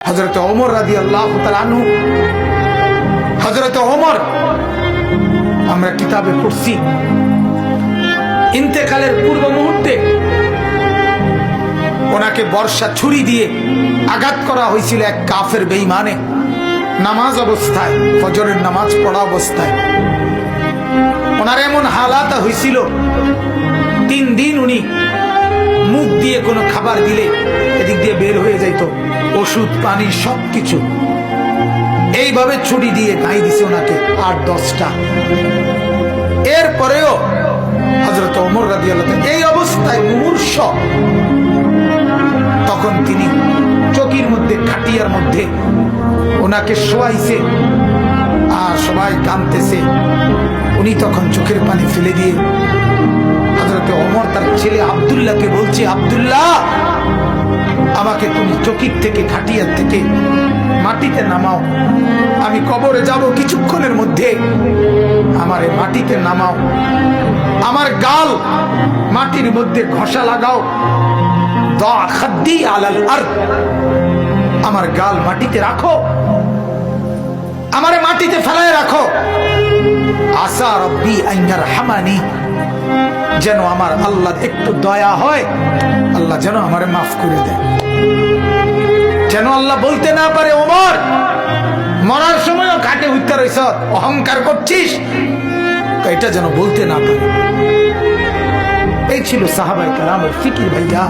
হযরত ওমর রাদিয়াল্লাহু তাআলা আনহু, হযরত ওমর আমরা কিতাবে পড়ছি ইন্তেকালের পূর্ব মুহূর্তে ওনাকে বর্ষা ছুরি দিয়ে আঘাত করা হয়েছিল এক কাফের বেঈমানে, নামাজ অবস্থায়, ফজরের নামাজ পড়া অবস্থায়। ওনার এমন হালাত হয়েছিল 3 দিন উনি মুখ দিয়ে কোনো খাবার দিলে এদিক দিয়ে বের হয়ে যাইত, ওষুধ পানি সবকিছু। এইভাবে ছুরি দিয়ে গাই দিছে ওনাকে 8-10টা। এরপরেও হযরত ওমর রাদিয়াল্লাহু তাআলা এই অবস্থায় মুমূর্ষ, তখন তিনি চকির মধ্যে, খাটিয়ার মধ্যে ওনাকে শোয়াইছে আর সবাই কাঁদতেছে। উনি তখন চোখের পানি ফেলে দিয়ে হযরত ওমর তার ছেলে আব্দুল্লাহকে বলছে, আব্দুল্লাহ, আমাকে তুমি চকির থেকে, খাটিয়ার থেকে মাটিতে নামাও, আমি কবরে যাব কিছুক্ষণের মধ্যে, আমারে মাটিতে নামাও, আমার গাল মাটির মধ্যে ঘষা লাগাও, দা খাদ্দি আলাল আরদ, আমার গাল মাটিতে রাখো, আমারে মাটিতে ফেলায় রাখো, আসা রব্বি আন ইয়ারহামানি, যেন আমার আল্লাহ একটু দয়া হয়, আল্লাহ যেন আমারে মাফ করে দেয়, যেন আল্লাহ বলতে না পারে ওমর মরার সময়ও ঘাটে উঠতে রইছ, অহংকার করছিস, এটা যেন বলতে না পারে। এই ছিল সাহাবায়ে কেরামের ফিকির ভাইয়া।